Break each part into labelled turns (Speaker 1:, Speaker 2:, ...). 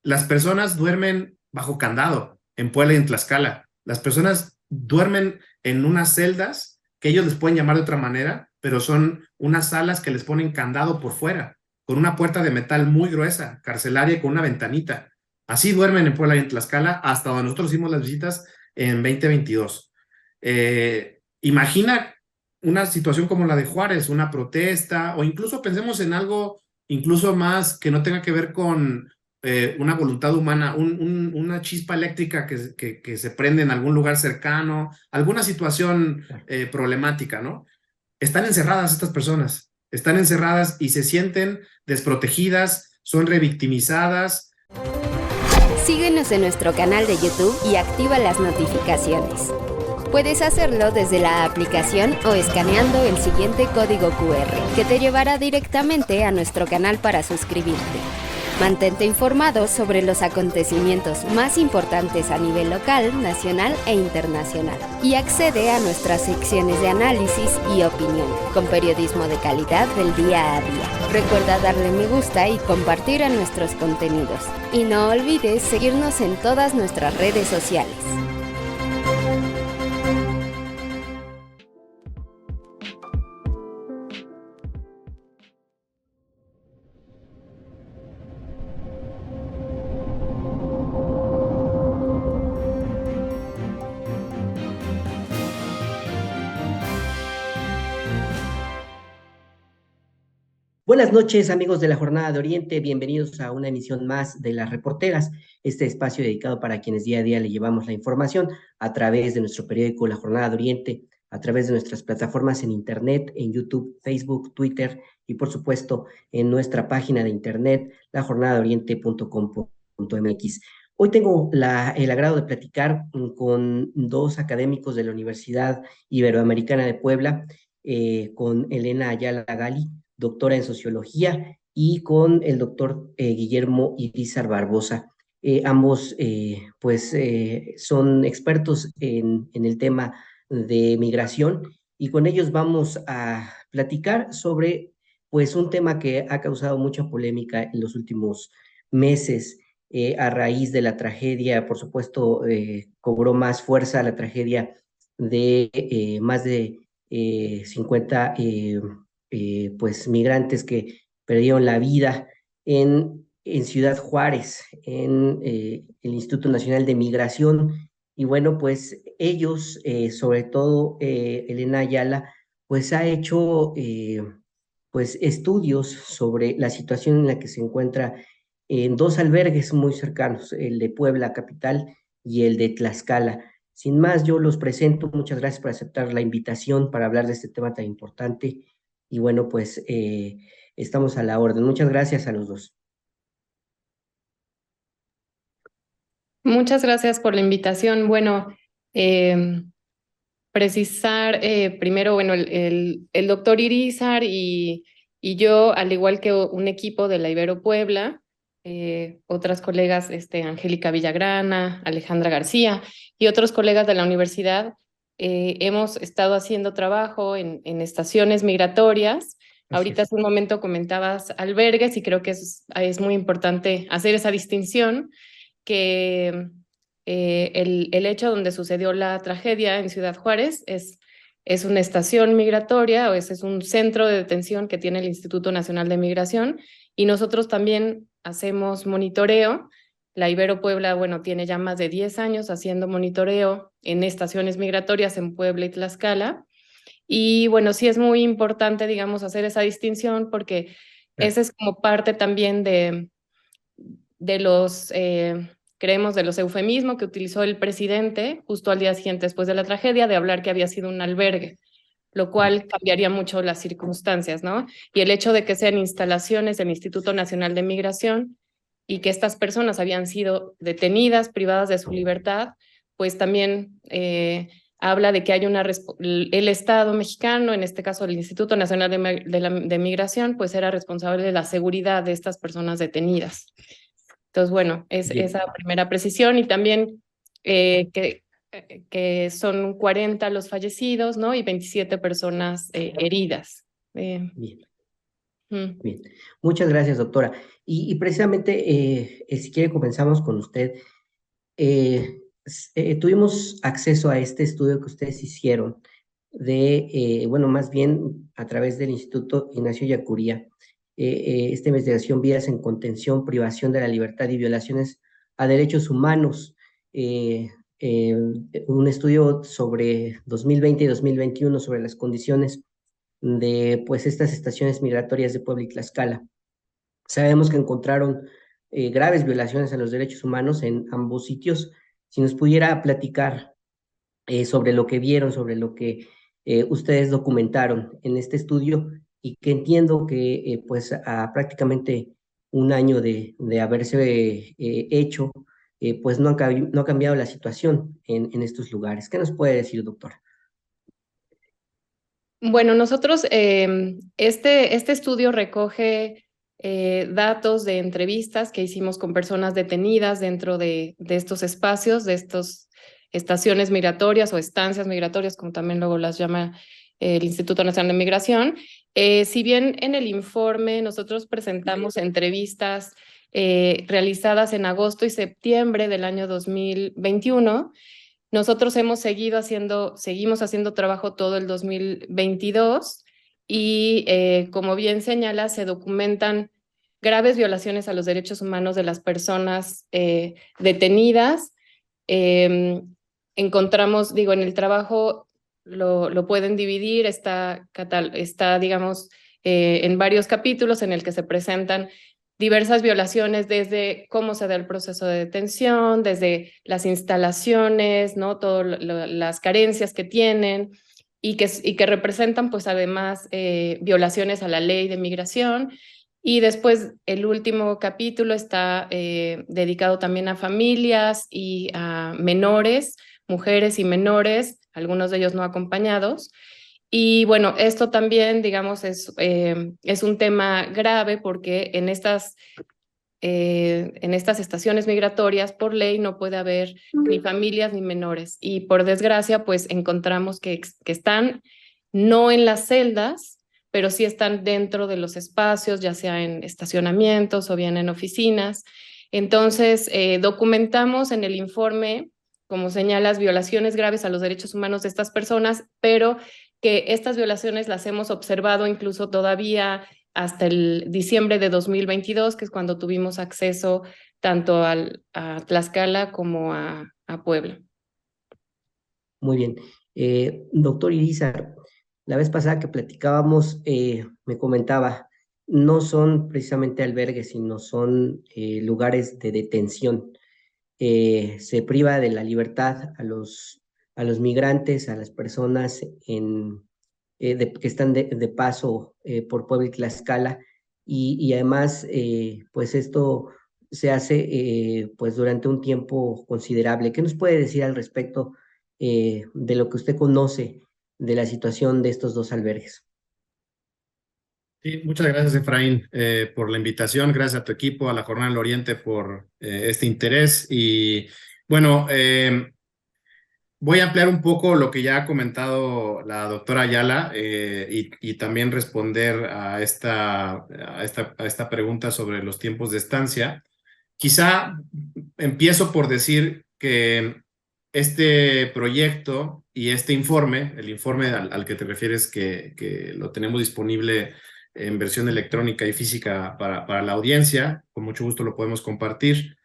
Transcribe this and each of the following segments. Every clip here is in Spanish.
Speaker 1: Las personas duermen bajo candado en Puebla y en Tlaxcala. Las personas duermen en unas celdas que ellos les pueden llamar de otra manera, pero son unas salas que les ponen candado por fuera, con una puerta de metal muy gruesa, carcelaria y con una ventanita. Así duermen en Puebla y en Tlaxcala hasta donde nosotros hicimos las visitas en 2022. Imagina una situación como la de Juárez, una protesta, o incluso pensemos en algo incluso más que no tenga que ver con una voluntad humana, una chispa eléctrica que se prende en algún lugar cercano, alguna situación problemática, ¿no? Están encerradas estas personas, están encerradas y se sienten desprotegidas, son revictimizadas.
Speaker 2: Síguenos en nuestro canal de YouTube y activa las notificaciones. Puedes hacerlo desde la aplicación o escaneando el siguiente código QR, que te llevará directamente a nuestro canal para suscribirte. Mantente informado sobre los acontecimientos más importantes a nivel local, nacional e internacional. Y accede a nuestras secciones de análisis y opinión, con periodismo de calidad del día a día. Recuerda darle me gusta y compartir a nuestros contenidos. Y no olvides seguirnos en todas nuestras redes sociales.
Speaker 3: Buenas noches, amigos de la Jornada de Oriente. Bienvenidos a una emisión más de Las Reporteras, este espacio dedicado para quienes día a día le llevamos la información a través de nuestro periódico La Jornada de Oriente, a través de nuestras plataformas en Internet, en YouTube, Facebook, Twitter y, por supuesto, en nuestra página de Internet, lajornadaoriente.com.mx. Hoy tengo el agrado de platicar con dos académicos de la Universidad Iberoamericana de Puebla, con Elena Ayala Gali, doctora en sociología, y con el doctor Guillermo Irizar Barbosa. Ambos, son expertos en el tema de migración y con ellos vamos a platicar sobre, pues, un tema que ha causado mucha polémica en los últimos meses. A raíz de la tragedia, por supuesto, cobró más fuerza la tragedia de más de 50 pues migrantes que perdieron la vida en Ciudad Juárez, en el Instituto Nacional de Migración. Y bueno, pues ellos, sobre todo Elena Ayala, pues ha hecho pues estudios sobre la situación en la que se encuentra en dos albergues muy cercanos, el de Puebla capital y el de Tlaxcala. Sin más, yo los presento. Muchas gracias por aceptar la invitación para hablar de este tema tan importante. Y bueno, pues estamos a la orden. Muchas gracias a los dos.
Speaker 4: Muchas gracias por la invitación. Bueno, eh, precisar primero, bueno, el doctor Irizar y yo, al igual que un equipo de la Ibero Puebla, otras colegas, Angélica Villagrana, Alejandra García y otros colegas de la universidad, hemos estado haciendo trabajo en estaciones migratorias.
Speaker 3: Así
Speaker 4: Ahorita
Speaker 3: es.
Speaker 4: hace un momento comentabas albergues y creo que es muy importante hacer esa distinción que el hecho donde sucedió la tragedia en Ciudad Juárez es una estación migratoria o ese es un centro de detención que tiene el Instituto Nacional de Migración y nosotros también hacemos monitoreo. La Ibero Puebla, bueno, tiene ya más de 10 años haciendo monitoreo en estaciones migratorias en Puebla y Tlaxcala. Y bueno, sí es muy importante, digamos, hacer esa distinción porque
Speaker 3: Claro.
Speaker 4: esa es como parte también de los, creemos, de los eufemismos que utilizó el presidente justo al día siguiente después de la tragedia de hablar que había sido un albergue, lo cual cambiaría mucho las circunstancias, ¿no? Y el hecho de que sean instalaciones del Instituto Nacional de Migración y que estas personas habían sido detenidas, privadas de su libertad, pues también habla de que hay el Estado mexicano, en este caso el Instituto Nacional de Migración, pues era responsable de la seguridad de estas personas detenidas. Entonces, bueno, es
Speaker 3: Bien.
Speaker 4: esa primera precisión y también eh, que, que son 40 los fallecidos, ¿no? Y 27 personas heridas.
Speaker 3: Bien.
Speaker 4: Mm.
Speaker 3: Bien, muchas gracias, doctora. Y precisamente, si quiere, comenzamos con usted. Tuvimos acceso a este estudio que ustedes hicieron bueno, más bien a través del Instituto Ignacio Yacuría, esta investigación, vías en contención, privación de la libertad y violaciones a derechos humanos, eh, eh, un estudio sobre 2020 y 2021 sobre las condiciones de pues estas estaciones migratorias de Puebla y Tlaxcala. Sabemos que encontraron graves violaciones a los derechos humanos en ambos sitios. Si nos pudiera platicar sobre lo que vieron, sobre lo que ustedes documentaron en este estudio, y que entiendo que pues a prácticamente un año de haberse hecho, pues no ha cambiado la situación en estos lugares. ¿Qué nos puede decir, doctora?
Speaker 4: Bueno, nosotros, este estudio recoge datos de entrevistas que hicimos con personas detenidas dentro de estos espacios, de estas estaciones migratorias o estancias migratorias, como también luego las llama el Instituto Nacional de Migración. Si bien en el informe nosotros presentamos entrevistas realizadas en agosto y septiembre del año 2021, nosotros seguimos haciendo trabajo todo el 2022 y como bien señala, se documentan graves violaciones a los derechos humanos de las personas detenidas. Encontramos, digo, en el trabajo lo pueden dividir, está digamos, en varios capítulos en el que se presentan diversas violaciones desde cómo se da el proceso de detención, desde las instalaciones, ¿no? Todas las carencias que tienen y que representan pues además violaciones a la ley de migración. Y después el último capítulo está dedicado también a familias y a menores, mujeres y menores, algunos de ellos no acompañados. Y bueno, esto también, digamos, es un tema grave porque en estas estaciones migratorias, por ley, no puede haber ni familias ni menores. Y por desgracia, pues encontramos que están no en las celdas, pero sí están dentro de los espacios, ya sea en estacionamientos o bien en oficinas. Entonces, documentamos en el informe, como señalas, violaciones graves a los derechos humanos de estas personas, pero que estas violaciones las hemos observado incluso todavía hasta el diciembre de 2022, que es cuando tuvimos acceso tanto a Tlaxcala como a Puebla.
Speaker 3: Muy bien. Doctor Irizar, la vez pasada que platicábamos, me comentaba, no son precisamente albergues, sino son lugares de detención. Se priva de la libertad a los migrantes, a las personas que están de paso por Puebla y Tlaxcala, y además, pues esto se hace pues durante un tiempo considerable. ¿Qué nos puede decir al respecto de lo que usted conoce de la situación de estos dos albergues?
Speaker 1: Sí, muchas gracias, Efraín, por la invitación. Gracias a tu equipo, a la Jornada del Oriente por este interés. Y bueno, voy a ampliar un poco lo que ya ha comentado la doctora Ayala y también responder a esta pregunta sobre los tiempos de estancia. Quizá empiezo por decir que este proyecto y este informe, el informe al que te refieres, que lo tenemos disponible en versión electrónica y física para la audiencia, con mucho gusto lo podemos compartir.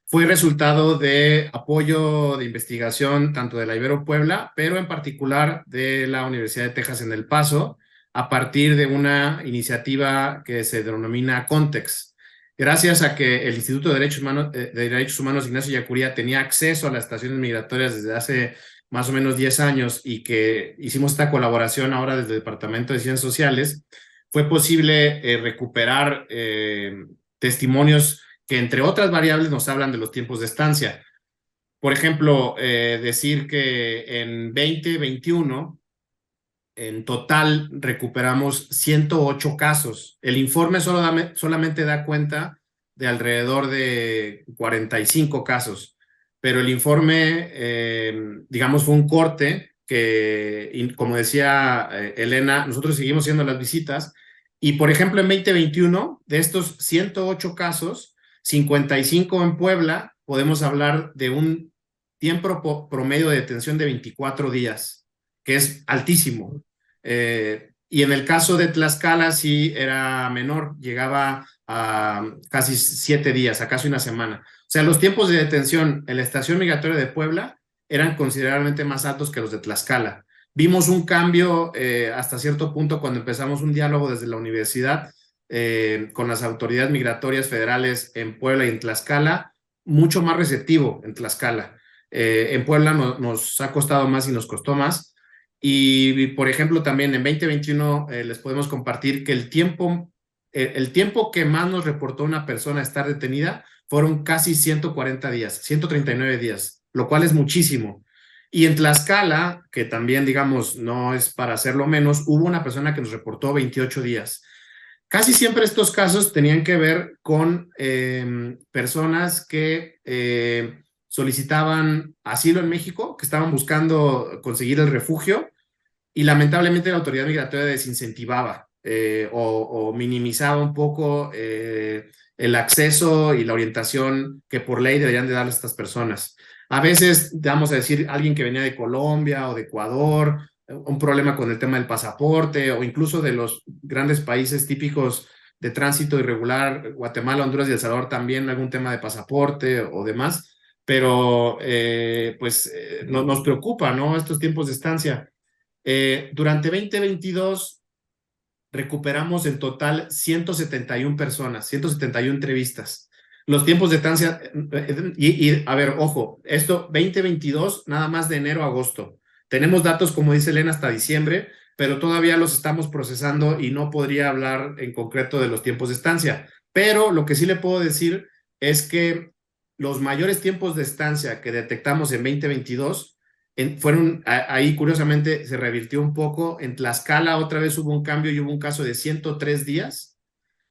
Speaker 1: Fue resultado de apoyo de investigación tanto de la Ibero Puebla, pero en particular de la Universidad de Texas en El Paso, a partir de una iniciativa que se denomina Context. Gracias a que el Instituto de Derechos Humanos Ignacio Yacuría tenía acceso a las estaciones migratorias desde hace más o menos 10 años y que hicimos esta colaboración ahora desde el Departamento de Ciencias Sociales, fue posible recuperar testimonios que, entre otras variables, nos hablan de los tiempos de estancia. Por ejemplo, decir que en 2021, en total, recuperamos 108 casos. El informe solamente da cuenta de alrededor de 45 casos, pero el informe, digamos, fue un corte que, como decía Elena, nosotros seguimos haciendo las visitas Y, por ejemplo, en 2021, de estos 108 casos, 55 en Puebla, podemos hablar de un tiempo promedio de detención de 24 días, que es altísimo. Y en el caso de Tlaxcala sí era menor, llegaba a casi 7 días, a casi una semana. O sea, los tiempos de detención en la estación migratoria de Puebla eran considerablemente más altos que los de Tlaxcala. Vimos un cambio hasta cierto punto cuando empezamos un diálogo desde la universidad con las autoridades migratorias federales en Puebla y en Tlaxcala, mucho más receptivo en Tlaxcala. En Puebla nos ha costado más y nos costó más. Y, por ejemplo, también en 2021 les podemos compartir que el tiempo que más nos reportó una persona estar detenida fueron casi 140 días, 139 días, lo cual es muchísimo. Y en Tlaxcala, que también, digamos, no es para hacerlo menos, hubo una persona que nos reportó 28 días. Casi siempre estos casos tenían que ver con personas que solicitaban asilo en México, que estaban buscando conseguir el refugio, y lamentablemente la autoridad migratoria desincentivaba o minimizaba un poco el acceso y la orientación que por ley deberían de darles a estas personas. A veces, vamos a decir, alguien que venía de Colombia o de Ecuador, un problema con el tema del pasaporte, o incluso de los grandes países típicos de tránsito irregular, Guatemala, Honduras y El Salvador, también algún tema de pasaporte o demás, pero nos preocupa, ¿no? Estos tiempos de estancia. Durante 2022 recuperamos en total 171 personas, 171 entrevistas. Los tiempos de estancia, a ver, ojo, esto 2022 nada más de enero a agosto. Tenemos datos, como dice Elena, hasta diciembre, pero todavía los estamos procesando y no podría hablar en concreto de los tiempos de estancia. Pero lo que sí le puedo decir es que los mayores tiempos de estancia que detectamos en 2022 fueron, ahí curiosamente se revirtió un poco. En Tlaxcala otra vez hubo un cambio y hubo un caso de 103 días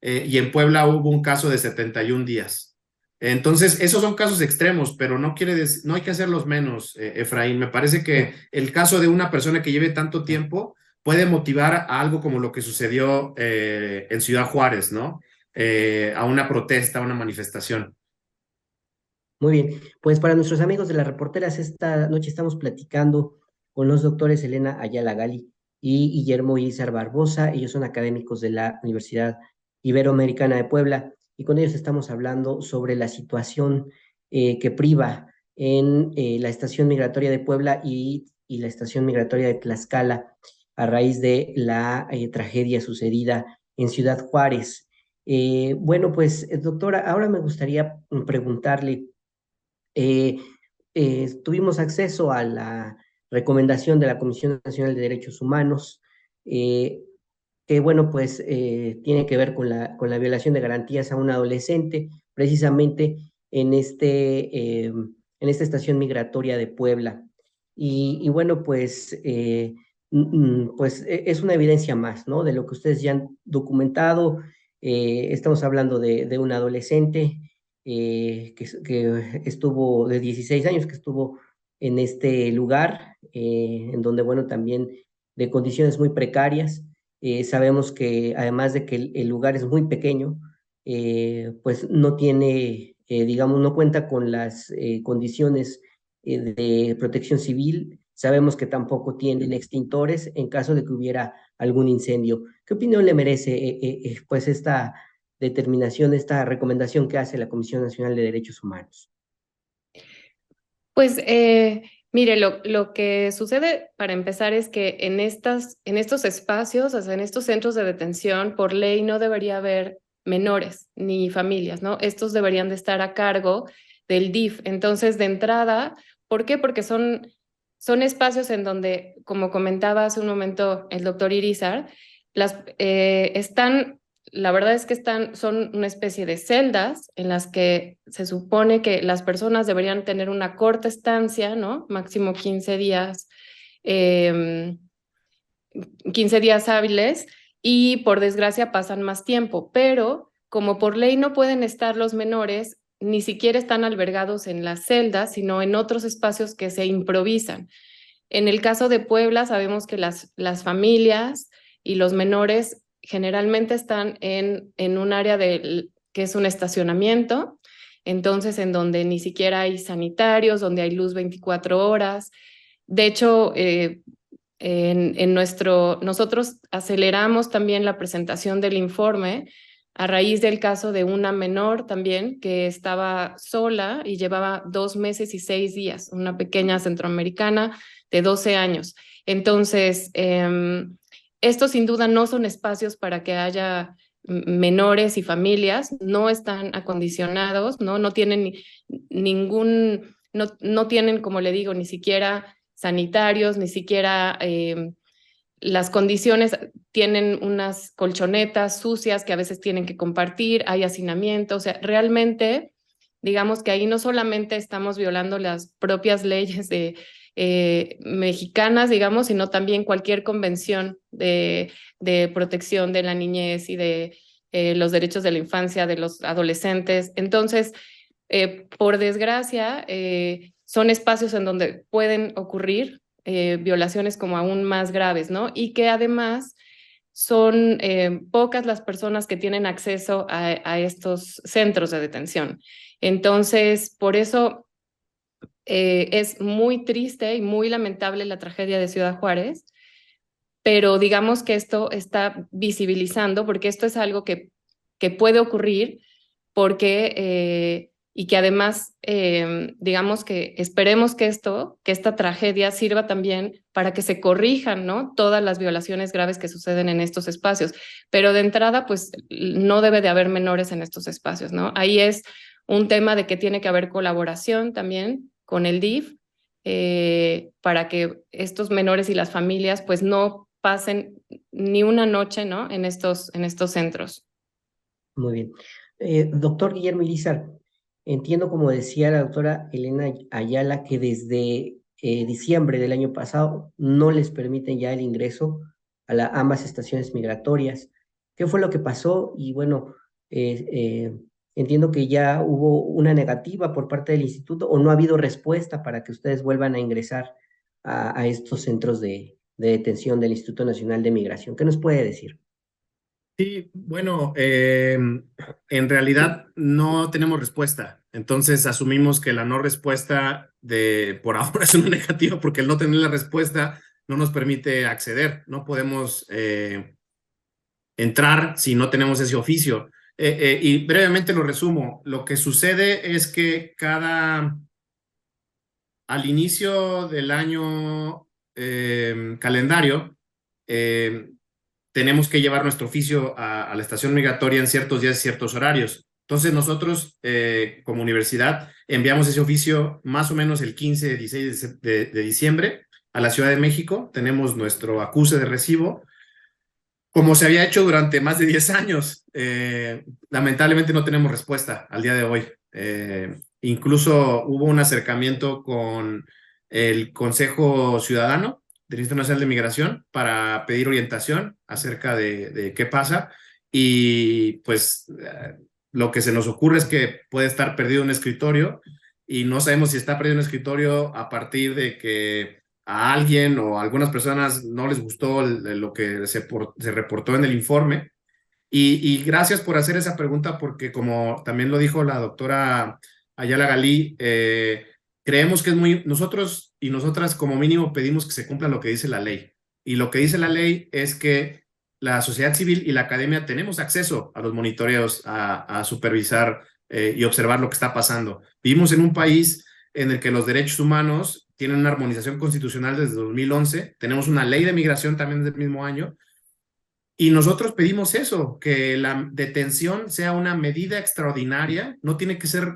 Speaker 1: y en Puebla hubo un caso de 71 días. Entonces, esos son casos extremos, pero no hay que hacerlos menos, Efraín. Me parece que el caso de una persona que lleve tanto tiempo puede motivar a algo como lo que sucedió en Ciudad Juárez, ¿no? A una protesta, a una manifestación.
Speaker 3: Muy bien, pues para nuestros amigos de las reporteras, esta noche estamos platicando con los doctores Elena Ayala Gali y Guillermo Izar Barbosa. Ellos son académicos de la Universidad Iberoamericana de Puebla y con ellos estamos hablando sobre la situación que priva en la estación migratoria de Puebla y la estación migratoria de Tlaxcala a raíz de la tragedia sucedida en Ciudad Juárez. Bueno, pues doctora, ahora me gustaría preguntarle, tuvimos acceso a la recomendación de la Comisión Nacional de Derechos Humanos, que bueno, pues tiene que ver con la violación de garantías a un adolescente, precisamente en esta estación migratoria de Puebla. Y bueno, pues, pues es una evidencia más, ¿no? De lo que ustedes ya han documentado. Estamos hablando de un adolescente que estuvo de 16 años, que estuvo en este lugar, en donde, bueno, también de condiciones muy precarias. Sabemos que además de que el lugar es muy pequeño, pues no tiene, digamos, no cuenta con las condiciones de protección civil. Sabemos que tampoco tienen extintores en caso de que hubiera algún incendio. ¿Qué opinión le merece pues esta determinación, esta recomendación que hace la Comisión Nacional de Derechos Humanos?
Speaker 4: Pues mire, lo que sucede para empezar es que en estos espacios, o sea, en estos centros de detención, por ley no debería haber menores ni familias, ¿no? Estos deberían de estar a cargo del DIF. Entonces, de entrada, ¿por qué? Porque son espacios en donde, como comentaba hace un momento el doctor Irizar, la verdad es que son una especie de celdas en las que se supone que las personas deberían tener una corta estancia, ¿no? Máximo 15 días, 15 días hábiles, y por desgracia pasan más tiempo, pero como por ley no pueden estar los menores, ni siquiera están albergados en las celdas, sino en otros espacios que se improvisan. En el caso de Puebla, sabemos que las familias y los menores generalmente están en un área que es un estacionamiento, entonces en donde ni siquiera hay sanitarios, donde hay luz 24 horas. De hecho, nosotros aceleramos también la presentación del informe a raíz del caso de una menor también que estaba sola y llevaba 2 meses y 6 días, una pequeña centroamericana de 12 años. Entonces, estos sin duda no son espacios para que haya menores y familias, no están acondicionados, no tienen no tienen, como le digo, ni siquiera sanitarios, ni siquiera las condiciones, tienen unas colchonetas sucias que a veces tienen que compartir, hay hacinamiento, o sea, realmente, digamos que ahí no solamente estamos violando las propias leyes mexicanas, digamos, sino también cualquier convención de protección de la niñez y de los derechos de la infancia, de los adolescentes. Entonces, por desgracia, son espacios en donde pueden ocurrir violaciones como aún más graves, ¿no? Y que además son pocas las personas que tienen acceso a estos centros de detención. Entonces, por eso es muy triste y muy lamentable la tragedia de Ciudad Juárez, pero digamos que esto está visibilizando, porque esto es algo que puede ocurrir, porque y que además, digamos que esperemos que esta tragedia sirva también para que se corrijan, ¿no?, todas las violaciones graves que suceden en estos espacios. Pero de entrada, pues no debe de haber menores en estos espacios, ¿no? Ahí es un tema de que tiene que haber colaboración también con el DIF para que estos menores y las familias pues no pasen ni una noche, ¿no?, en estos centros.
Speaker 3: Muy bien. Doctor Guillermo Irizar, entiendo, como decía la doctora Elena Ayala, que desde diciembre del año pasado no les permiten ya el ingreso a ambas estaciones migratorias. ¿Qué fue lo que pasó? Y bueno, entiendo que ya hubo una negativa por parte del instituto, o no ha habido respuesta para que ustedes vuelvan a ingresar a estos centros de detención del Instituto Nacional de Migración. ¿Qué nos puede decir?
Speaker 1: Sí, bueno, en realidad no tenemos respuesta. Entonces asumimos que la no respuesta por ahora es una negativa, porque el no tener la respuesta no nos permite acceder. No podemos entrar si no tenemos ese oficio. Y brevemente lo resumo. Lo que sucede es que al inicio del año calendario, tenemos que llevar nuestro oficio a la estación migratoria en ciertos días y ciertos horarios. Entonces nosotros, como universidad, enviamos ese oficio más o menos el 15, 16 de diciembre a la Ciudad de México. Tenemos nuestro acuse de recibo, como se había hecho durante más de 10 años. Lamentablemente no tenemos respuesta al día de hoy. Incluso hubo un acercamiento con el Consejo Ciudadano del Instituto Nacional de Migración para pedir orientación acerca de qué pasa, y pues lo que se nos ocurre es que puede estar perdido un escritorio, y no sabemos si está perdido un escritorio a partir de que a alguien o a algunas personas no les gustó lo que se reportó en el informe. Y gracias por hacer esa pregunta, porque como también lo dijo la doctora Ayala Galí, creemos que es nosotros y nosotras como mínimo pedimos que se cumpla lo que dice la ley. Y lo que dice la ley es que la sociedad civil y la academia tenemos acceso a los monitoreos, a supervisar y observar lo que está pasando. Vivimos en un país en el que los derechos humanos tienen una armonización constitucional desde 2011, tenemos una ley de migración también desde el mismo año, y nosotros pedimos eso, que la detención sea una medida extraordinaria. No tiene que ser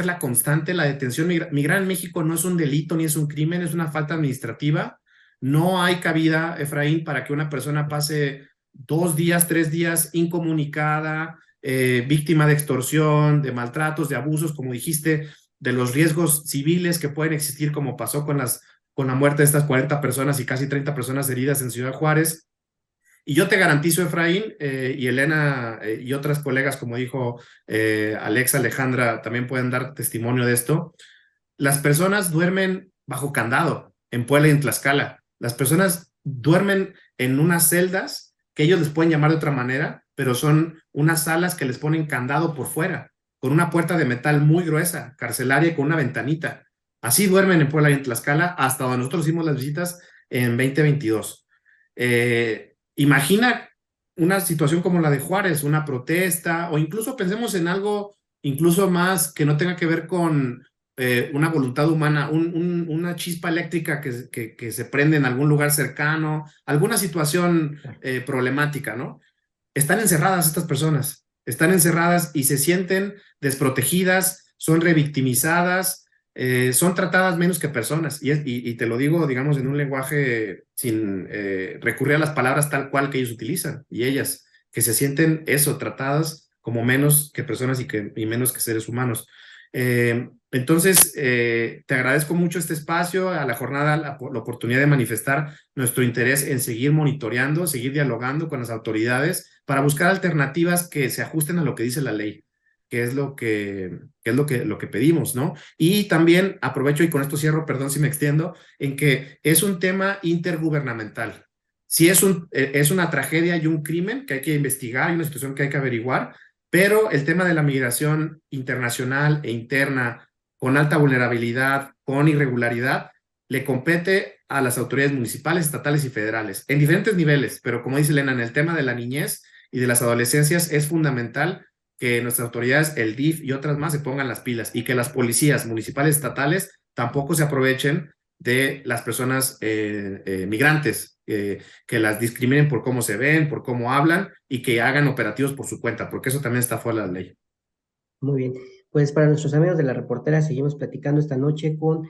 Speaker 1: la constante. La detención, migrar en México no es un delito ni es un crimen, es una falta administrativa. No hay cabida, Efraín, para que una persona pase 2 días, 3 días incomunicada, víctima de extorsión, de maltratos, de abusos, como dijiste, de los riesgos civiles que pueden existir, como pasó con la muerte de estas 40 personas y casi 30 personas heridas en Ciudad Juárez. Y yo te garantizo, Efraín, y Elena y otras colegas, como dijo Alexa, Alejandra, también pueden dar testimonio de esto. Las personas duermen bajo candado en Puebla y en Tlaxcala. Las personas duermen en unas celdas que ellos les pueden llamar de otra manera, pero son unas salas que les ponen candado por fuera, con una puerta de metal muy gruesa, carcelaria, con una ventanita. Así duermen en Puebla y en Tlaxcala hasta donde nosotros hicimos las visitas en 2022. Imagina una situación como la de Juárez, una protesta, o incluso pensemos en algo incluso más que no tenga que ver con una voluntad humana, una chispa eléctrica que se prende en algún lugar cercano, alguna situación problemática, ¿no? Están encerradas estas personas, están encerradas y se sienten desprotegidas, son revictimizadas, son tratadas menos que personas. Y te lo digo, digamos, en un lenguaje sin recurrir a las palabras tal cual que ellos utilizan y ellas, que se sienten eso, tratadas como menos que personas y menos que seres humanos. Entonces, te agradezco mucho este espacio, a la jornada, la oportunidad de manifestar nuestro interés en seguir monitoreando, seguir dialogando con las autoridades para buscar alternativas que se ajusten a lo que dice la ley, que es lo que pedimos, ¿no? Y también aprovecho, y con esto cierro, perdón si me extiendo, en que es un tema intergubernamental. Sí es una tragedia y un crimen que hay que investigar, y una situación que hay que averiguar, pero el tema de la migración internacional e interna con alta vulnerabilidad, con irregularidad, le compete a las autoridades municipales, estatales y federales, en diferentes niveles, pero como dice Elena, en el tema de la niñez y de las adolescencias es fundamental que nuestras autoridades, el DIF y otras más, se pongan las pilas y que las policías municipales, estatales, tampoco se aprovechen de las personas migrantes, que las discriminen por cómo se ven, por cómo hablan y que hagan operativos por su cuenta, porque eso también está fuera de la ley.
Speaker 3: Muy bien, pues para nuestros amigos de La Reportera seguimos platicando esta noche con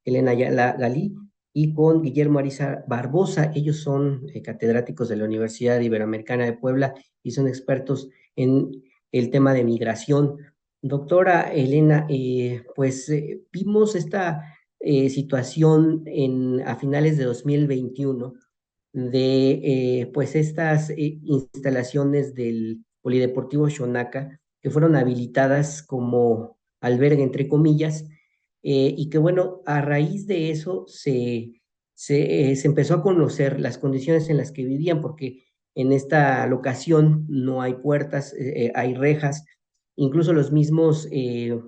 Speaker 3: Elena Galí y con Guillermo Ariza Barbosa. Ellos son catedráticos de la Universidad Iberoamericana de Puebla y son expertos en el tema de migración. Doctora Elena, pues vimos esta situación a finales de 2021 de pues estas instalaciones del Polideportivo Xonaca que fueron habilitadas como albergue, entre comillas, y que bueno, a raíz de eso se empezó a conocer las condiciones en las que vivían, porque en esta locación no hay puertas, hay rejas, incluso los mismos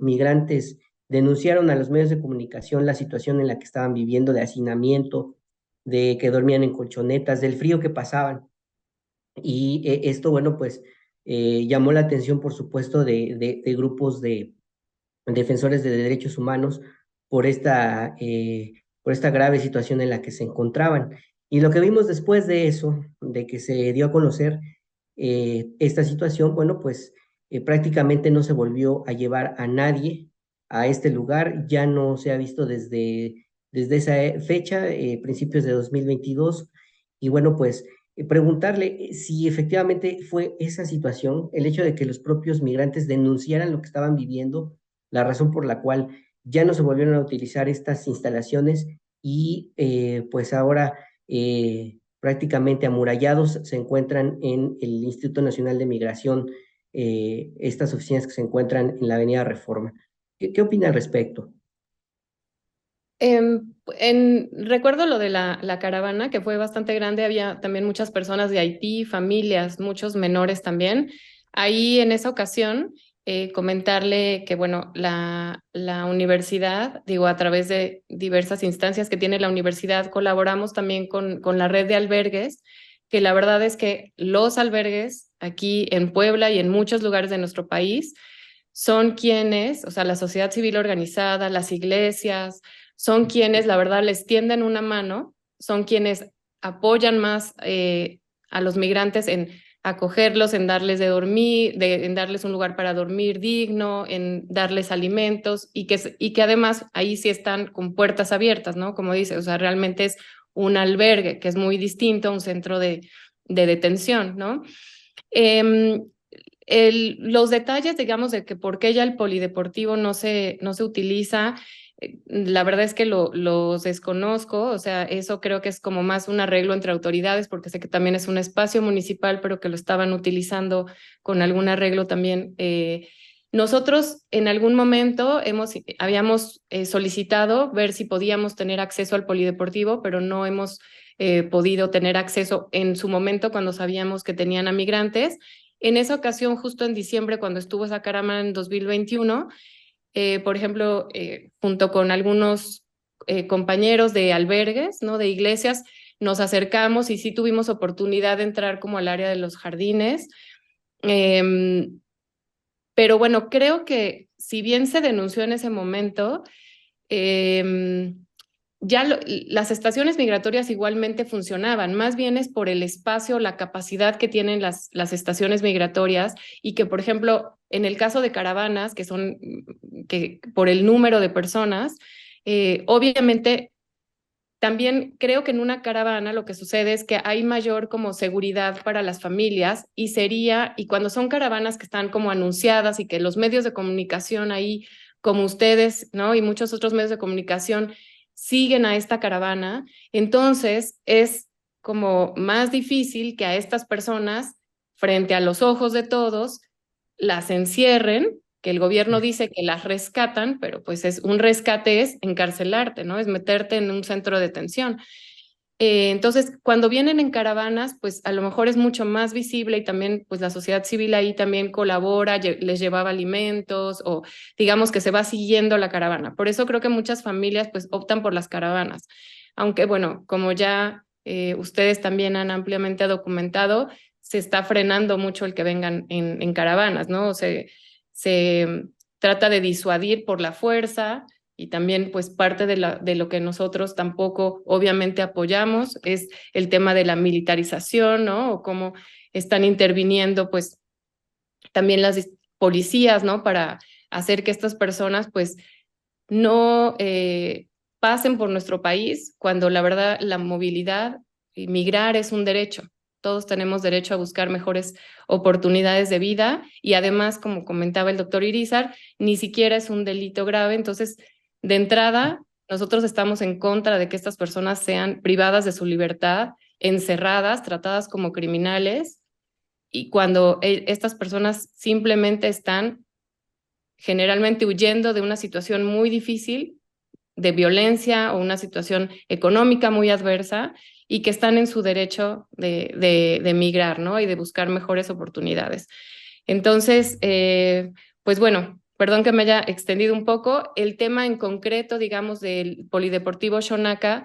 Speaker 3: migrantes denunciaron a los medios de comunicación la situación en la que estaban viviendo de hacinamiento, de que dormían en colchonetas, del frío que pasaban. Y esto, bueno, pues llamó la atención, por supuesto, de grupos de defensores de derechos humanos por por esta grave situación en la que se encontraban. Y lo que vimos después de eso, de que se dio a conocer esta situación, bueno, pues prácticamente no se volvió a llevar a nadie a este lugar, ya no se ha visto desde esa fecha, principios de 2022, y bueno, pues preguntarle si efectivamente fue esa situación, el hecho de que los propios migrantes denunciaran lo que estaban viviendo, la razón por la cual ya no se volvieron a utilizar estas instalaciones y pues ahora prácticamente amurallados se encuentran en el Instituto Nacional de Migración, estas oficinas que se encuentran en la Avenida Reforma. ¿Qué opina al respecto?
Speaker 4: Recuerdo lo de la caravana, que fue bastante grande, había también muchas personas de Haití, familias, muchos menores también. Ahí en esa ocasión, comentarle que, bueno, la universidad, digo, a través de diversas instancias que tiene la universidad, colaboramos también con la red de albergues, que la verdad es que los albergues aquí en Puebla y en muchos lugares de nuestro país son quienes, o sea, la sociedad civil organizada, las iglesias, son quienes, la verdad, les tienden una mano, son quienes apoyan más a los migrantes en acogerlos, en darles de dormir, en darles un lugar para dormir digno, en darles alimentos y que además ahí sí están con puertas abiertas, ¿no? Como dice, o sea, realmente es un albergue que es muy distinto a un centro de detención, ¿no? Los detalles, digamos, de que por qué ya el polideportivo no se utiliza, la verdad es que los desconozco, o sea, eso creo que es como más un arreglo entre autoridades, porque sé que también es un espacio municipal, pero que lo estaban utilizando con algún arreglo también. Nosotros en algún momento habíamos solicitado ver si podíamos tener acceso al polideportivo, pero no hemos podido tener acceso en su momento cuando sabíamos que tenían a migrantes. En esa ocasión, justo en diciembre, cuando estuvo esa caravana en 2021, por ejemplo, junto con algunos compañeros de albergues, ¿no? De iglesias, nos acercamos y sí tuvimos oportunidad de entrar como al área de los jardines. Pero bueno, creo que si bien se denunció en ese momento, las estaciones migratorias igualmente funcionaban, más bien es por el espacio, la capacidad que tienen las estaciones migratorias y que, por ejemplo, en el caso de caravanas, que por el número de personas, obviamente también creo que en una caravana lo que sucede es que hay mayor como seguridad para las familias y cuando son caravanas que están como anunciadas y que los medios de comunicación ahí, como ustedes, ¿no? Y muchos otros medios de comunicación siguen a esta caravana, entonces es como más difícil que a estas personas, frente a los ojos de todos, las encierren, que el gobierno dice que las rescatan, pero pues un rescate es encarcelarte, ¿no? Es meterte en un centro de detención. Entonces, cuando vienen en caravanas, pues a lo mejor es mucho más visible y también pues la sociedad civil ahí también colabora, les llevaba alimentos o digamos que se va siguiendo la caravana. Por eso creo que muchas familias pues optan por las caravanas. Aunque bueno, como ya ustedes también han ampliamente documentado, se está frenando mucho el que vengan en caravanas, ¿no? Se trata de disuadir por la fuerza y también pues parte de lo que nosotros tampoco obviamente apoyamos es el tema de la militarización, ¿no? O cómo están interviniendo pues también las policías, ¿no? Para hacer que estas personas pues no pasen por nuestro país cuando la verdad la movilidad y migrar es un derecho. Todos tenemos derecho a buscar mejores oportunidades de vida y además, como comentaba el doctor Irizar, ni siquiera es un delito grave. Entonces, de entrada, nosotros estamos en contra de que estas personas sean privadas de su libertad, encerradas, tratadas como criminales y cuando estas personas simplemente están generalmente huyendo de una situación muy difícil de violencia o una situación económica muy adversa y que están en su derecho de migrar, ¿no? Y de buscar mejores oportunidades. Entonces, pues bueno, perdón que me haya extendido un poco. El tema en concreto, digamos, del Polideportivo Xonaca,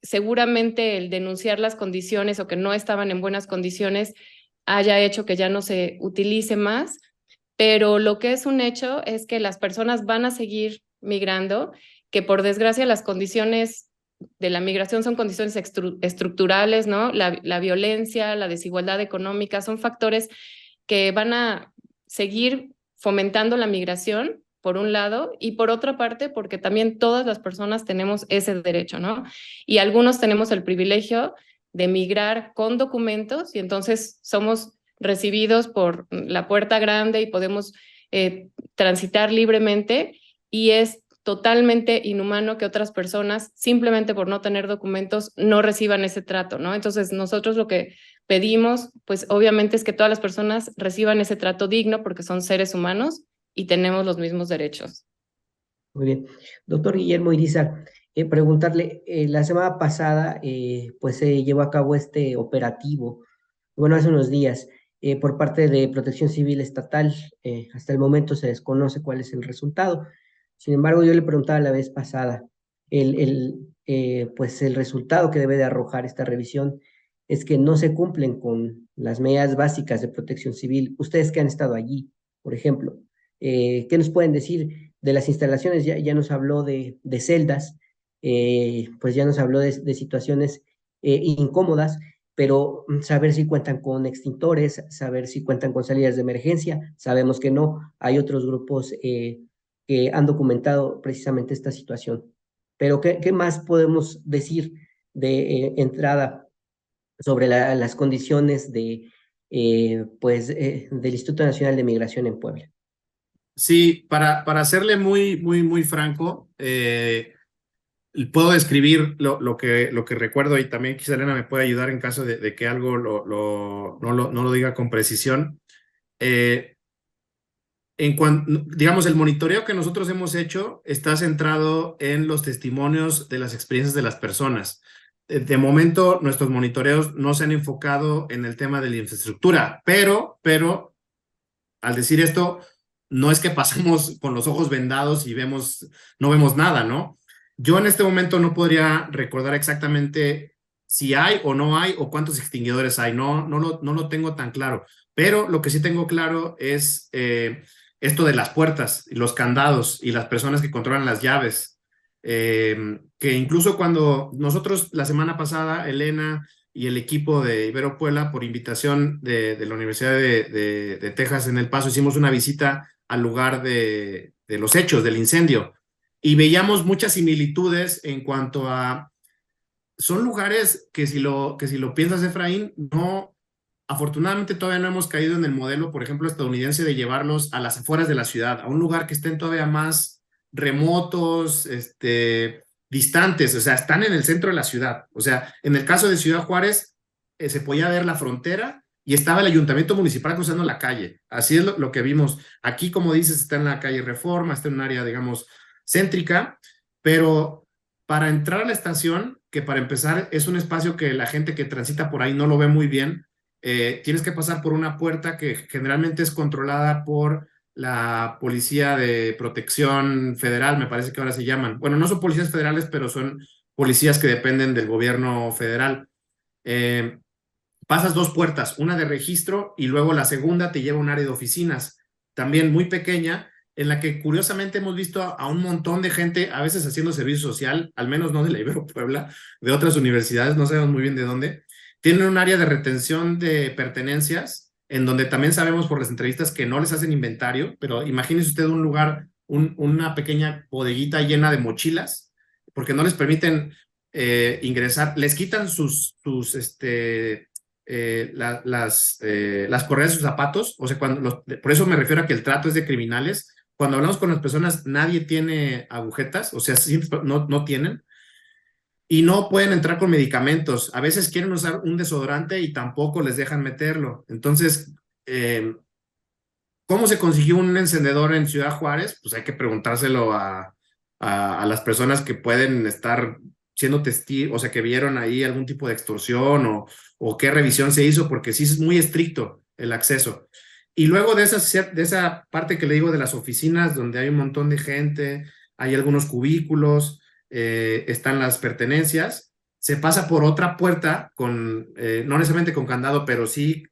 Speaker 4: seguramente el denunciar las condiciones o que no estaban en buenas condiciones haya hecho que ya no se utilice más, pero lo que es un hecho es que las personas van a seguir migrando, que por desgracia las condiciones de la migración son condiciones estructurales, ¿no? La violencia, la desigualdad económica son factores que van a seguir fomentando la migración, por un lado, y por otra parte, porque también todas las personas tenemos ese derecho, ¿no? Y algunos tenemos el privilegio de migrar con documentos y entonces somos recibidos por la puerta grande y podemos transitar libremente y es totalmente inhumano que otras personas, simplemente por no tener documentos, no reciban ese trato, ¿no? Entonces, nosotros lo que pedimos, pues obviamente es que todas las personas reciban ese trato digno porque son seres humanos y tenemos los mismos derechos.
Speaker 3: Muy bien. Doctor Guillermo Irizar, preguntarle, la semana pasada, pues se llevó a cabo este operativo, bueno, hace unos días, por parte de Protección Civil Estatal. Hasta el momento se desconoce cuál es el resultado. Sin embargo, yo le preguntaba la vez pasada, pues el resultado que debe de arrojar esta revisión es que no se cumplen con las medidas básicas de protección civil. Ustedes que han estado allí, por ejemplo, ¿qué nos pueden decir de las instalaciones? Ya nos habló de celdas, pues ya nos habló de situaciones incómodas, pero saber si cuentan con extintores, saber si cuentan con salidas de emergencia. Sabemos que no, hay otros grupos que han documentado precisamente esta situación. Pero ¿qué más podemos decir de entrada sobre las condiciones del Instituto Nacional de Migración en Puebla?
Speaker 1: Sí, para serle muy franco, puedo describir lo que recuerdo y también quizá Elena me puede ayudar en caso de que algo no lo diga con precisión. Digamos, el monitoreo que nosotros hemos hecho está centrado en los testimonios de las experiencias de las personas. de momento nuestros monitoreos no se han enfocado en el tema de la infraestructura, pero al decir esto, no es que pasamos con los ojos vendados y no vemos nada, ¿no? Yo en este momento no podría recordar exactamente si hay o no hay o cuántos extinguidores hay, no lo tengo tan claro, pero lo que sí tengo claro es esto de las puertas, los candados y las personas que controlan las llaves, que incluso cuando nosotros la semana pasada, Elena y el equipo de Ibero Puebla, por invitación de la Universidad de Texas en El Paso, hicimos una visita al lugar de los hechos, del incendio, y veíamos muchas similitudes en cuanto a, son lugares que si lo piensas, Efraín, afortunadamente todavía no hemos caído en el modelo, por ejemplo, estadounidense de llevarlos a las afueras de la ciudad, a un lugar que estén todavía más remotos, distantes, o sea, están en el centro de la ciudad. O sea, en el caso de Ciudad Juárez, se podía ver la frontera y estaba el ayuntamiento municipal cruzando la calle. Así es lo que vimos. Aquí, como dices, está en la calle Reforma, está en un área, digamos, céntrica, pero para entrar a la estación, que para empezar es un espacio que la gente que transita por ahí no lo ve muy bien, tienes que pasar por una puerta que generalmente es controlada por la Policía de Protección Federal, me parece que ahora se llaman. Bueno, no son policías federales, pero son policías que dependen del gobierno federal. Pasas dos puertas, una de registro y luego la segunda te lleva a un área de oficinas, también muy pequeña, en la que curiosamente hemos visto a un montón de gente, a veces haciendo servicio social, al menos no de la Ibero Puebla, de otras universidades, no sabemos muy bien de dónde. Tienen un área de retención de pertenencias, en donde también sabemos por las entrevistas que no les hacen inventario, pero imagínese usted un lugar, una pequeña bodeguita llena de mochilas, porque no les permiten ingresar, les quitan las correas de sus zapatos, o sea, por eso me refiero a que el trato es de criminales. Cuando hablamos con las personas, nadie tiene agujetas, o sea, no tienen, y no pueden entrar con medicamentos. A veces quieren usar un desodorante y tampoco les dejan meterlo. Entonces, ¿cómo se consiguió un encendedor en Ciudad Juárez? Pues hay que preguntárselo a las personas que pueden estar siendo testigos, o sea, que vieron ahí algún tipo de extorsión o qué revisión se hizo, porque sí es muy estricto el acceso. Y luego de esa parte que le digo de las oficinas, donde hay un montón de gente, hay algunos cubículos, están las pertenencias, se pasa por otra puerta, no necesariamente con candado, pero sí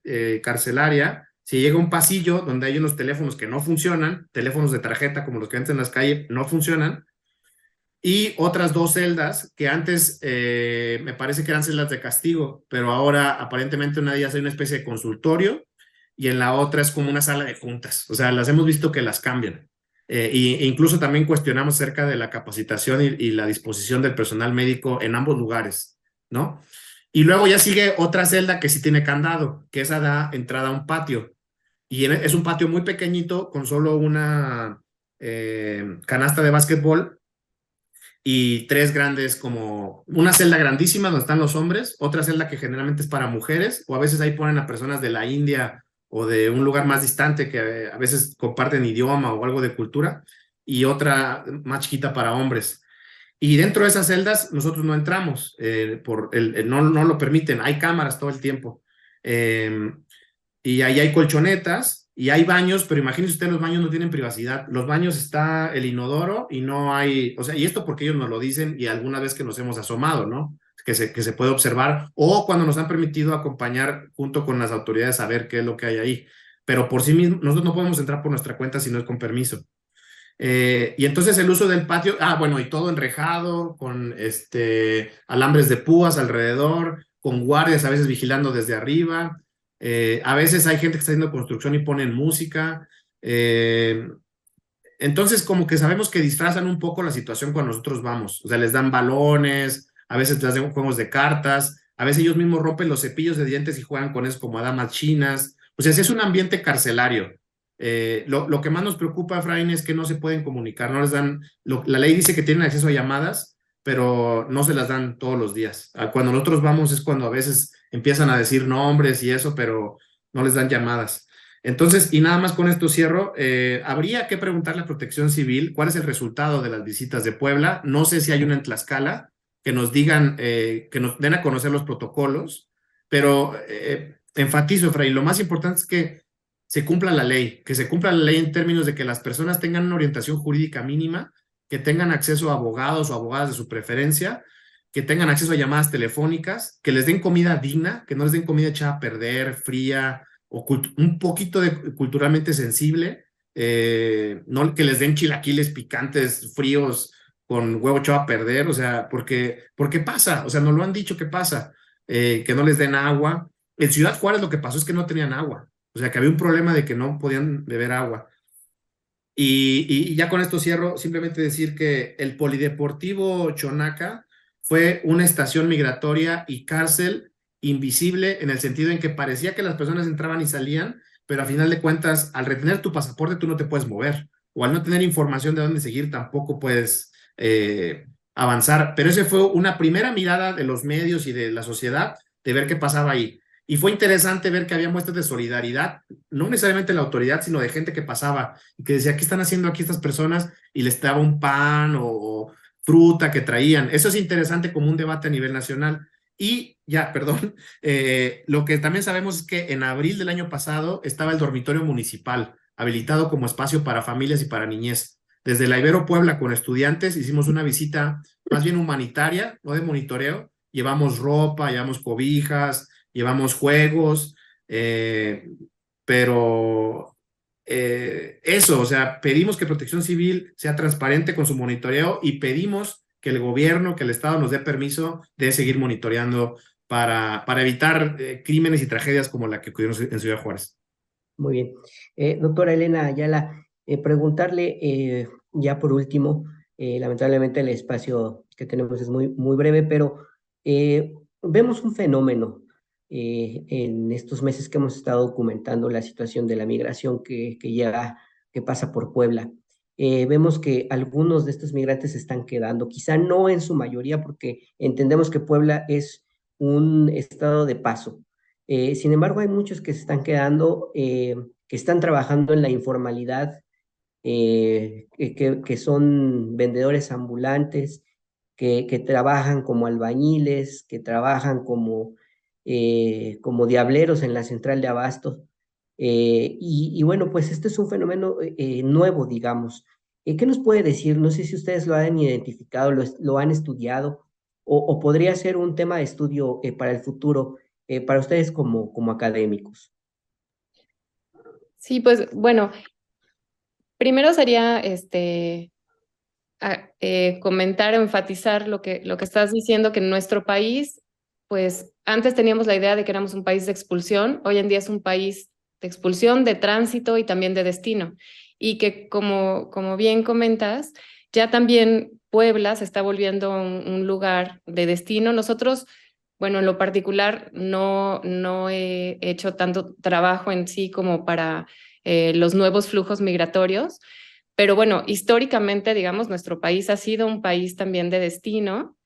Speaker 1: carcelaria. Se llega a un pasillo donde hay unos teléfonos que no funcionan, teléfonos de tarjeta como los que entran en las calles, no funcionan, y otras dos celdas que antes me parece que eran celdas de castigo, pero ahora aparentemente una de ellas hay una especie de consultorio y en la otra es como una sala de juntas. O sea, las hemos visto que las cambian. E incluso también cuestionamos acerca de la capacitación y la disposición del personal médico en ambos lugares, ¿no? Y luego ya sigue otra celda que sí tiene candado, que esa da entrada a un patio. Y es un patio muy pequeñito con solo una canasta de básquetbol y tres grandes, como una celda grandísima donde están los hombres, otra celda que generalmente es para mujeres, o a veces ahí ponen a personas de la India o de un lugar más distante que a veces comparten idioma o algo de cultura, y otra más chiquita para hombres. Y dentro de esas celdas nosotros no entramos, no lo permiten, hay cámaras todo el tiempo. Y ahí hay colchonetas y hay baños, pero imagínense usted, los baños no tienen privacidad. Los baños está el inodoro y no hay, o sea, y esto porque ellos nos lo dicen y alguna vez que nos hemos asomado, ¿no? Que se puede observar, o cuando nos han permitido acompañar junto con las autoridades a ver qué es lo que hay ahí. Pero por sí mismo, nosotros no podemos entrar por nuestra cuenta si no es con permiso. Y entonces el uso del patio, bueno, y todo enrejado, con alambres de púas alrededor, con guardias a veces vigilando desde arriba. A veces hay gente que está haciendo construcción y ponen música. Entonces como que sabemos que disfrazan un poco la situación cuando nosotros vamos. O sea, les dan balones, a veces les dan juegos de cartas, a veces ellos mismos rompen los cepillos de dientes y juegan con eso como a damas chinas. O sea, sí es un ambiente carcelario. Lo que más nos preocupa, Efraín, es que no se pueden comunicar, no les dan, la ley dice que tienen acceso a llamadas, pero no se las dan todos los días. Cuando nosotros vamos es cuando a veces empiezan a decir nombres y eso, pero no les dan llamadas. Entonces, y nada más con esto cierro, habría que preguntarle a Protección Civil cuál es el resultado de las visitas de Puebla. No sé si hay una en Tlaxcala, que nos digan, que nos den a conocer los protocolos, pero enfatizo, Efraín, lo más importante es que se cumpla la ley, que se cumpla la ley en términos de que las personas tengan una orientación jurídica mínima, que tengan acceso a abogados o abogadas de su preferencia, que tengan acceso a llamadas telefónicas, que les den comida digna, que no les den comida echada a perder, fría, o un poquito culturalmente sensible, no que les den chilaquiles picantes, fríos, con huevo echado a perder, o sea, porque pasa, o sea, nos lo han dicho que pasa, que no les den agua. En Ciudad Juárez lo que pasó es que no tenían agua, o sea, que había un problema de que no podían beber agua. Y ya con esto cierro, simplemente decir que el Polideportivo Chonaca fue una estación migratoria y cárcel invisible en el sentido en que parecía que las personas entraban y salían, pero a final de cuentas, al retener tu pasaporte, tú no te puedes mover, o al no tener información de dónde seguir, tampoco puedes avanzar. Pero esa fue una primera mirada de los medios y de la sociedad de ver qué pasaba ahí. Y fue interesante ver que había muestras de solidaridad, no necesariamente de la autoridad, sino de gente que pasaba y que decía, ¿qué están haciendo aquí estas personas? Y les daba un pan o fruta que traían. Eso es interesante como un debate a nivel nacional. Y ya, perdón, lo que también sabemos es que en abril del año pasado estaba el dormitorio municipal, habilitado como espacio para familias y para niñez. Desde la Ibero Puebla con estudiantes hicimos una visita más bien humanitaria, no de monitoreo. Llevamos ropa, llevamos cobijas, llevamos juegos, pero eso, o sea, pedimos que Protección Civil sea transparente con su monitoreo y pedimos que el gobierno, que el Estado nos dé permiso de seguir monitoreando para evitar crímenes y tragedias como la que ocurrió en Ciudad Juárez.
Speaker 3: Muy bien. Doctora Elena Ayala, preguntarle ya por último, lamentablemente el espacio que tenemos es muy breve, pero vemos un fenómeno en estos meses que hemos estado documentando la situación de la migración que pasa por Puebla. Vemos que algunos de estos migrantes se están quedando, quizá no en su mayoría, porque entendemos que Puebla es un estado de paso. Sin embargo, hay muchos que se están quedando, que están trabajando en la informalidad, que son vendedores ambulantes, que trabajan como albañiles, que trabajan como diableros en la central de abastos. Y bueno, pues este es un fenómeno nuevo, digamos. ¿Qué nos puede decir? No sé si ustedes lo han identificado, lo han estudiado, o podría ser un tema de estudio para el futuro, para ustedes como académicos.
Speaker 4: Sí, pues bueno, primero sería comentar, enfatizar lo que estás diciendo, que en nuestro país, pues antes teníamos la idea de que éramos un país de expulsión, hoy en día es un país de expulsión, de tránsito y también de destino. Y que como bien comentas, ya también Puebla se está volviendo un lugar de destino. Nosotros, bueno, en lo particular, no he hecho tanto trabajo en sí como para los nuevos flujos migratorios, pero bueno, históricamente, digamos, nuestro país ha sido un país también de destino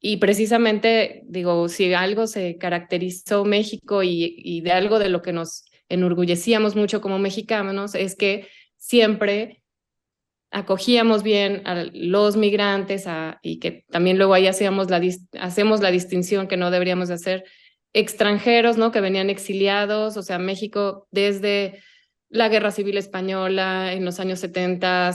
Speaker 4: y precisamente, digo, si algo se caracterizó México y de algo de lo que nos enorgullecíamos mucho como mexicanos es que siempre acogíamos bien a los migrantes y que también luego ahí hacemos la distinción que no deberíamos de hacer, extranjeros, ¿no? Que venían exiliados, o sea, México desde la Guerra Civil Española en los años 70,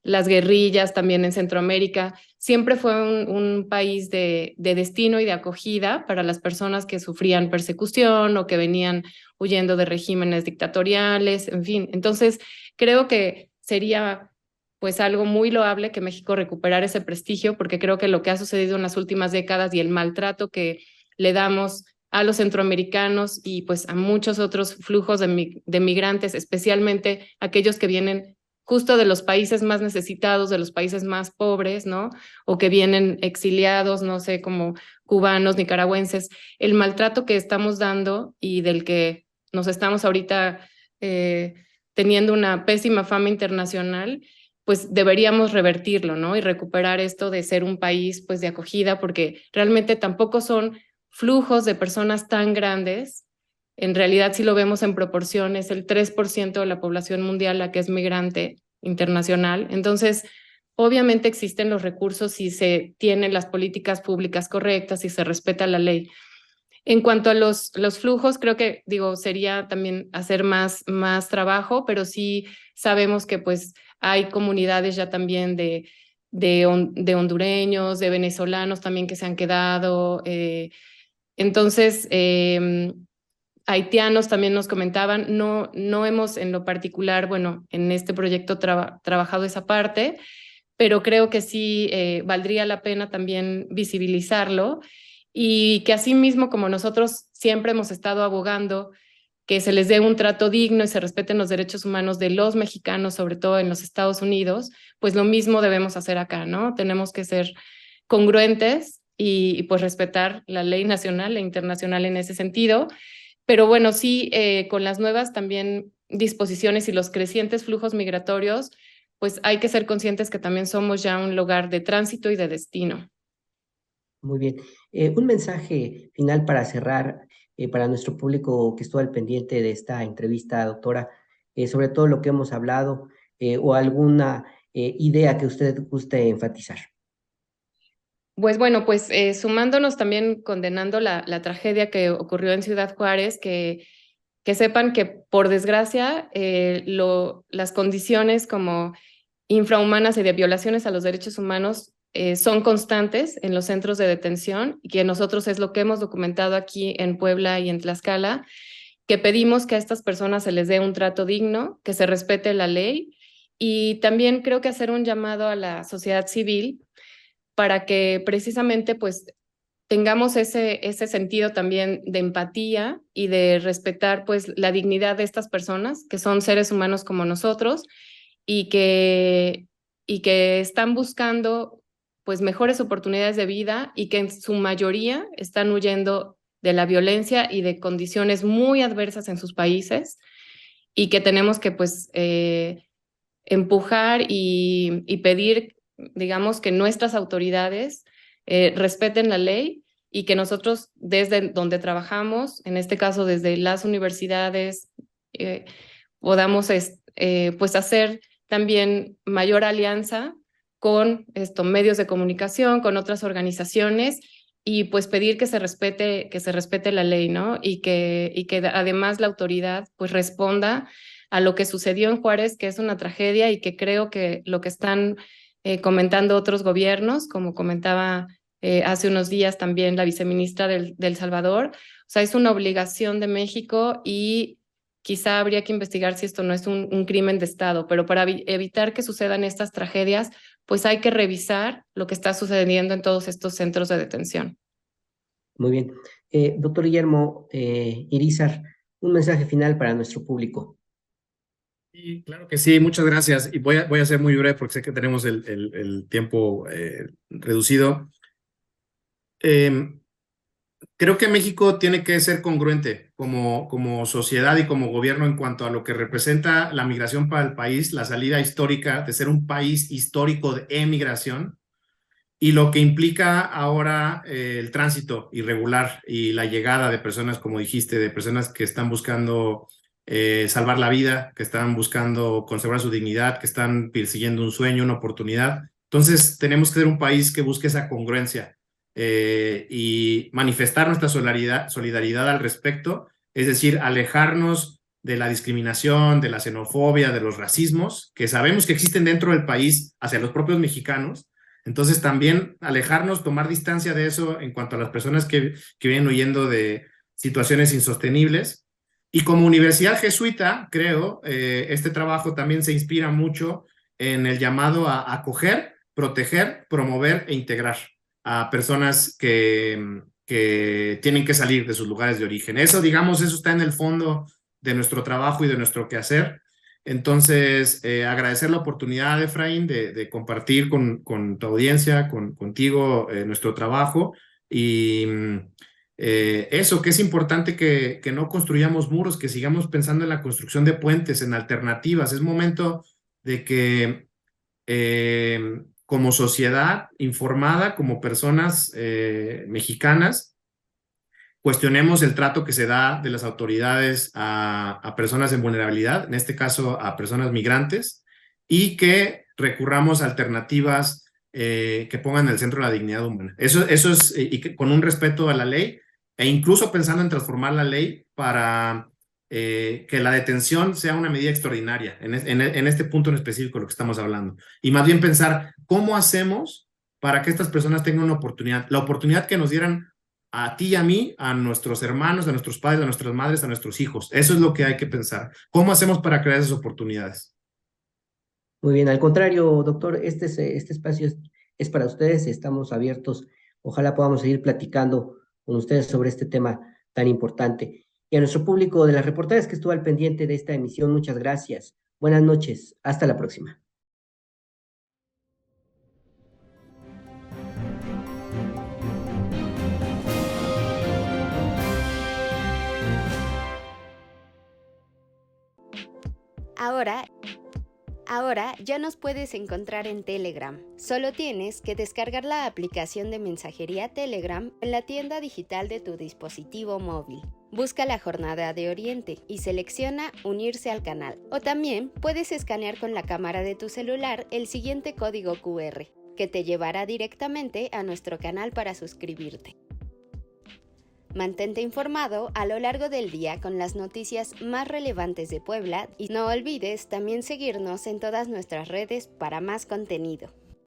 Speaker 4: las guerrillas también en Centroamérica, siempre fue un país de destino y de acogida para las personas que sufrían persecución o que venían huyendo de regímenes dictatoriales, en fin. Entonces, creo que sería pues algo muy loable que México recuperara ese prestigio, porque creo que lo que ha sucedido en las últimas décadas y el maltrato que le damos a los centroamericanos y pues a muchos otros flujos de migrantes, especialmente aquellos que vienen justo de los países más necesitados, de los países más pobres, ¿no? O que vienen exiliados, no sé, como cubanos, nicaragüenses, el maltrato que estamos dando y del que nos estamos ahorita teniendo una pésima fama internacional, pues deberíamos revertirlo, ¿no? Y recuperar esto de ser un país pues de acogida, porque realmente tampoco son flujos de personas tan grandes. En realidad, si lo vemos en proporción, es el 3% de la población mundial la que es migrante internacional. Entonces, obviamente existen los recursos si se tienen las políticas públicas correctas, si se respeta la ley. En cuanto a los flujos, creo que, sería también hacer más trabajo, pero sí sabemos que pues hay comunidades ya también de hondureños, de venezolanos también que se han quedado. Entonces, haitianos también nos comentaban, no hemos en lo particular, bueno, en este proyecto trabajado esa parte, pero creo que sí valdría la pena también visibilizarlo y que así mismo como nosotros siempre hemos estado abogando que se les dé un trato digno y se respeten los derechos humanos de los mexicanos, sobre todo en los Estados Unidos, pues lo mismo debemos hacer acá, ¿no? Tenemos que ser congruentes y pues respetar la ley nacional e internacional en ese sentido. Pero bueno, sí, con las nuevas también disposiciones y los crecientes flujos migratorios, pues hay que ser conscientes que también somos ya un lugar de tránsito y de destino.
Speaker 3: Muy bien. Un mensaje final para cerrar, para nuestro público que estuvo al pendiente de esta entrevista, doctora, sobre todo lo que hemos hablado, o alguna idea que usted guste enfatizar.
Speaker 4: Pues bueno, pues sumándonos también, condenando la tragedia que ocurrió en Ciudad Juárez, que sepan que por desgracia las condiciones como infrahumanas y de violaciones a los derechos humanos son constantes en los centros de detención y que nosotros es lo que hemos documentado aquí en Puebla y en Tlaxcala, que pedimos que a estas personas se les dé un trato digno, que se respete la ley y también creo que hacer un llamado a la sociedad civil para que precisamente pues tengamos ese sentido también de empatía y de respetar pues la dignidad de estas personas que son seres humanos como nosotros y que están buscando pues mejores oportunidades de vida y que en su mayoría están huyendo de la violencia y de condiciones muy adversas en sus países y que tenemos que pues empujar y pedir, digamos, que nuestras autoridades respeten la ley y que nosotros desde donde trabajamos, en este caso desde las universidades, podamos pues hacer también mayor alianza con medios de comunicación, con otras organizaciones y pues pedir que se respete la ley, ¿no? Y que además la autoridad pues responda a lo que sucedió en Juárez, que es una tragedia y que creo que lo que están comentando otros gobiernos, como comentaba hace unos días también la viceministra del Salvador, o sea, es una obligación de México y quizá habría que investigar si esto no es un crimen de Estado, pero para evitar que sucedan estas tragedias, pues hay que revisar lo que está sucediendo en todos estos centros de detención.
Speaker 3: Muy bien. Doctor Guillermo Irizar, un mensaje final para nuestro público.
Speaker 1: Sí, claro que sí, muchas gracias. Y voy a ser muy breve porque sé que tenemos el tiempo reducido. Creo que México tiene que ser congruente como sociedad y como gobierno en cuanto a lo que representa la migración para el país, la salida histórica de ser un país histórico de emigración y lo que implica ahora el tránsito irregular y la llegada de personas, como dijiste, de personas que están buscando salvar la vida, que están buscando conservar su dignidad, que están persiguiendo un sueño, una oportunidad. Entonces tenemos que ser un país que busque esa congruencia y manifestar nuestra solidaridad al respecto, es decir, alejarnos de la discriminación, de la xenofobia, de los racismos, que sabemos que existen dentro del país hacia los propios mexicanos. Entonces también alejarnos, tomar distancia de eso en cuanto a las personas que vienen huyendo de situaciones insostenibles. Y como universidad jesuita, creo, este trabajo también se inspira mucho en el llamado a acoger, proteger, promover e integrar a personas que tienen que salir de sus lugares de origen. Eso, digamos, eso está en el fondo de nuestro trabajo y de nuestro quehacer. Entonces, agradecer la oportunidad, Efraín, de compartir con tu audiencia, contigo, nuestro trabajo y eso, que es importante que no construyamos muros, que sigamos pensando en la construcción de puentes, en alternativas. Es momento de que como sociedad informada, como personas mexicanas, cuestionemos el trato que se da de las autoridades a personas en vulnerabilidad, en este caso a personas migrantes, y que recurramos a alternativas que pongan en el centro la dignidad humana. Eso es, y que, con un respeto a la ley, e incluso pensando en transformar la ley para que la detención sea una medida extraordinaria, en este punto en específico de lo que estamos hablando. Y más bien pensar, ¿cómo hacemos para que estas personas tengan una oportunidad? La oportunidad que nos dieran a ti y a mí, a nuestros hermanos, a nuestros padres, a nuestras madres, a nuestros hijos. Eso es lo que hay que pensar. ¿Cómo hacemos para crear esas oportunidades?
Speaker 3: Muy bien, al contrario, doctor, este espacio es para ustedes, estamos abiertos. Ojalá podamos seguir platicando con ustedes sobre este tema tan importante. Y a nuestro público de las reporteras que estuvo al pendiente de esta emisión, muchas gracias. Buenas noches, hasta la próxima.
Speaker 2: Ahora ya nos puedes encontrar en Telegram. Solo tienes que descargar la aplicación de mensajería Telegram en la tienda digital de tu dispositivo móvil. Busca la Jornada de Oriente y selecciona Unirse al canal. O también puedes escanear con la cámara de tu celular el siguiente código QR, que te llevará directamente a nuestro canal para suscribirte. Mantente informado a lo largo del día con las noticias más relevantes de Puebla y no olvides también seguirnos en todas nuestras redes para más contenido.